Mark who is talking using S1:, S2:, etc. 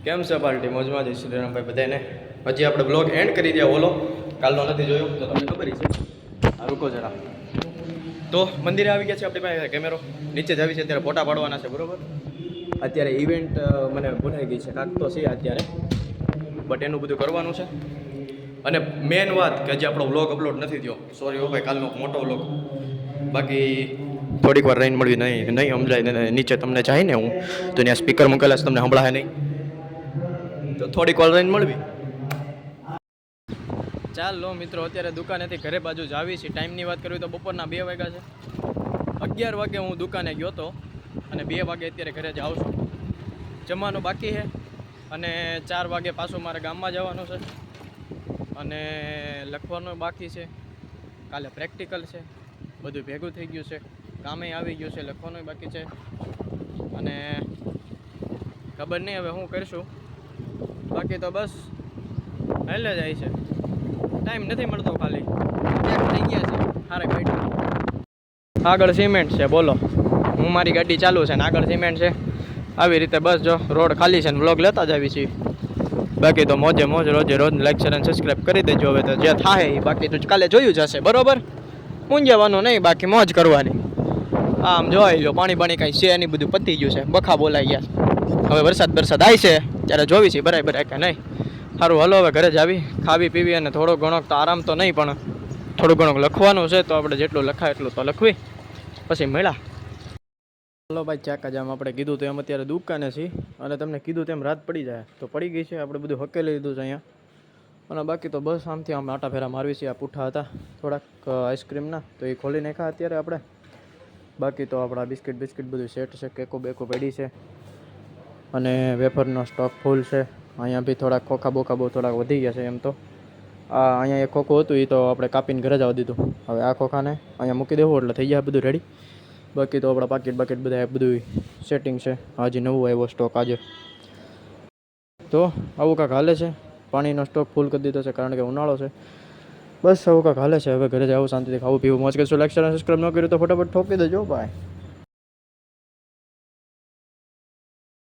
S1: કેમ છે પાર્ટી મોજમાં? જય શ્રી રામ ભાઈ બધાને. હજી આપણે બ્લોગ એન્ડ કરી દે. ઓલો કાલનો નથી જોયો તો તમને ખબર છે. આ રૂકો જરા. તો મંદિરે આવી ગયા છે આપણી પાસે કેમેરો. નીચે જ આવી છે, અત્યારે ફોટા પાડવાના છે, બરોબર. અત્યારે ઇવેન્ટ મને ભૂલાઈ ગઈ છે, કાંક તો છે અત્યારે, બટ એનું બધું કરવાનું છે. અને મેન વાત કે હજી આપણો વ્લોગ અપલોડ નથી થયો. સોરી હો ભાઈ, કાલનો મોટો વ્લોગ. બાકી થોડીક વાર રહીને મળવી, નહીં સમજાય. નીચે તમને જાય ને હું તો ત્યાં સ્પીકર મૂકેલા છે, તમને સંભળાય નહીં. તો થોડીક વાર રહીને મળવી. ચાલો મિત્રો, અત્યારે દુકાનેથી ઘરે બાજુ જ આવી છે. ટાઈમની વાત કરવી તો બપોરના 2 વાગ્યા છે. 11 વાગે હું દુકાને ગયો હતો અને 2 વાગે અત્યારે ઘરે જ આવું છું. જમવાનું બાકી છે અને 4 વાગે પાછું મારે ગામમાં જવાનું છે અને લખવાનું બાકી છે. કાલે પ્રેક્ટિકલ છે, બધું ભેગું થઈ ગયું છે. કામે આવી ગયું છે, લખવાનું બાકી છે અને ખબર નહીં હવે શું કરીશું. બાકી તો બસ હેલે જાય છે. ટાઈમ નથી મળતો, ખાલી ક્યાંક થઈ ગયા છે હારે બેઠા. આગળ સિમેન્ટ છે, બોલો. હું મારી ગાડી ચાલુ છે ને આગળ સિમેન્ટ છે. આવી રીતે બસ જો રોડ ખાલી છે ને વ્લોગ લેતા જ આવી છીએ. બાકી તો મોજે મોજ રોજે રોજ લાઈક શેર અને સબસ્ક્રાઈબ કરી દેજો. હવે તો જે થાય એ બાકી તો કાલે જોયું જશે, બરોબર. મૂંઝાવાનું નહીં, બાકી મોજ કરવાની. આમ જોઈ લો, પાણી કાંઈ છે નહીં, બધું પતી ગયું છે. બખા બોલાઈ ગયા. હવે વરસાદ આવી છે ત્યારે જોવી છે બરાબર કે નહીં. સારું, હલો હવે ઘરે જ આવી ખાવી પીવી અને થોડો ઘણો તો આરામ તો નહીં પણ થોડું ઘણું લખવાનું છે. તો આપણે જેટલું લખાય એટલું તો લખવી, પછી મળ્યા. હલો ભાઈ, ચાકા જામ આપણે કીધું તો એમ અત્યારે દુકાને છીએ અને તમને કીધું તેમ રાત પડી જાય તો પડી ગઈ છે. આપણે બધું હકેલી લીધું છે અહીંયા અને બાકી તો બસ આમથી આમ આટા ફેરા મારવી છે. આ પૂઠા હતા થોડાક આઈસ્ક્રીમના, તો એ ખોલી નાખ્યા અત્યારે આપણે. બાકી તો આપણા બિસ્કિટ બધું સેટ છે. કેકો બેકો પડી છે અને વેફરનો સ્ટોક ફૂલ છે. અહીંયા બી થોડાક ખોખા બોખા બહુ થોડાક વધી ગયા છે. એમ તો અહીંયા એક ખોખું હતું એ તો આપણે કાપીને ઘરે જવા દીધું. હવે આ ખોખાને અહીંયા મૂકી દેવું એટલે થઈ જાય બધું રેડી. બાકી તો આપણા પાકીટ બધા બધું સેટિંગ છે. હજી નવું આવ્યો સ્ટોક આજે. તો આવું કાંક હાલે છે. પાણીનો સ્ટોક ફૂલ કરી દીધો છે કારણ કે ઉનાળો છે. બસ આવું કાંક હાલે છે. હવે ઘરે જાવ શાંતિથી ખાવું પીવું મોજ કરશું. લાઈક શેર અને સબસ્ક્રાઈબ ન કર્યું તો ફટાફટ ઠોકી દેજો ભાઈ.